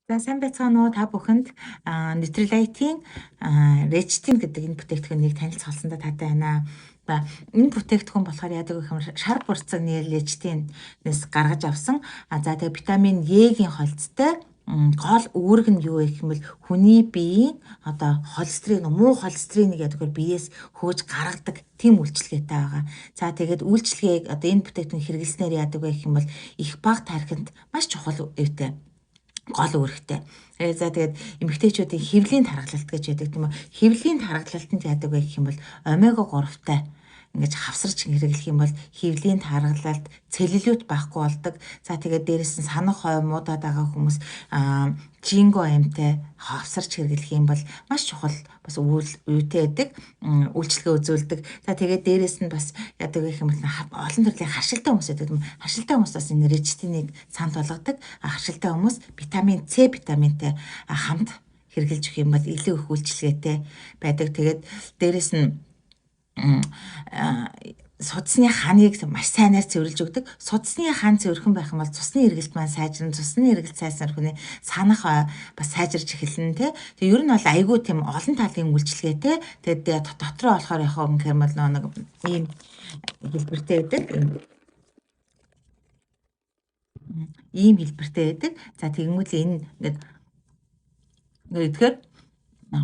За сайн байцгаана уу та бүхэнд Nutrilite-ийн Lecithin гэдэг энэ бүтээгдэхүүнийг танилцуулсандаа таатай байна. За энэ бүтээгдэхүүн болохоор яадаг вэ гэхээр шар бурцагны Lecithin-ээс гаргаж авсан. За тэгээ витамин Е-гийн холцтой гол үүрэг нь юу вэ гэхмэл хүний биеийн одоо холестерин, муу холестеринийг ядгаар биеэс хөөж гаргадаг тийм үйлчлэгээтэй байгаа. За тэгээд үйлчлэгийг одоо энэ бүтээгдэхүүн хэрэглэснээр яадаг вэ гэхмэл их бага тархинд маш чухал үүтэй гол үүрэгтэй. За тэгээд эмэгтэйчүүдийн хэвлийн тархалт гэж яддаг тийм үү. Хэвлийн тархалтанд яадаг вэ гэх юм бол омега 3-тай ингэж хавсарч хэрэглэх юм бол хэвлийн тархалт целлюлит байхгүй болдог. За тэгээд дээрэс нь санах хой муудаад байгаа хүмүүс жинго амтай хавсарч хэрэглэх юм бол маш чухал бас үүтэй байдаг үйлчлэгээ үзүүлдэг. За тэгээд дээрэс нь бас яадаг гэх юм бол олон төрлийн харшилтай хүмүүс байдаг. Харшилтай хүмүүс бас энэ речитинийг санд болгодог. Харшилтай хүмүүс витамин С витаминтай хамт хэрэглэж өгөх юм бол илүү их үйлчлэгээтэй байдаг. Тэгээд дээрэс нь судасны ханыг маш сайнаар цэвэрлж өгдөг. Судасны хан цэвэрхэн байх юм бол цусны эргэлт маань сайжирна. Цусны эргэлт сайснаар хүний санах бас сайжирч эхэлнэ тэ. Тэгээ ер нь бол айгүй тийм олон талын үйлчлэгээтэй. Тэгээд дотроо болохоор яг юм гэхээр бол нэг ийм хэлбэртэй байдаг. Ийм хэлбэртэй байдаг. За тэгмэл энэ ингээд тэгэхээр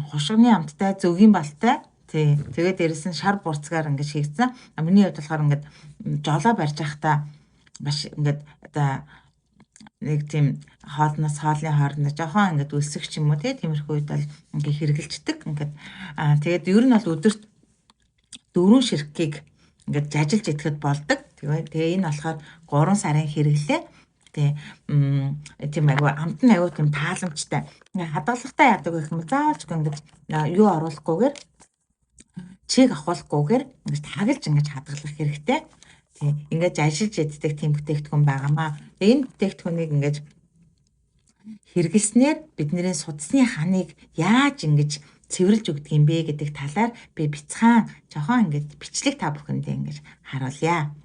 хушгины амттай, зөвгийн балтай. Тий. Тэгээд дээрэс нь шар бурцгаар ингэж хийгдсэн. Миний хувьд болохоор ингээд жолоо барьж байхдаа маш ингээд одоо нэг тийм хоолны хооронд жоохон ингээд өсөх ч юм уу тиймэрхүү үед бол ингээд хэрглэждэг. Ингээд тэгээд ер нь бол өдөрт 4 ширхгийг ингээд жажилж идэхэд болдог. Тэгээ энэ болохоор 3 сарын хэрэглээ. Тийм айгүй амт нь айгүй тийм тааламжтай. Хадгалагтай яадаг гэх юм заавалч ингээд юу оруулахгүйгээр чиг авахгүйгээр ингэж тагалж ингэж хадгалах хэрэгтэй. Тийм ингэж ажиллаж яддаг тийм бүтээгдэхүүн байгаамаа. Энэ бүтээгдэхүүнийг ингэж хэрэглэснээр бидний судасны ханыг яаж ингэж цэвэрлж өгдөг юм бэ гэдэг талаар би бяцхан жоохон ингэж бичлэг та бүхэндээ ингэж харуулъя.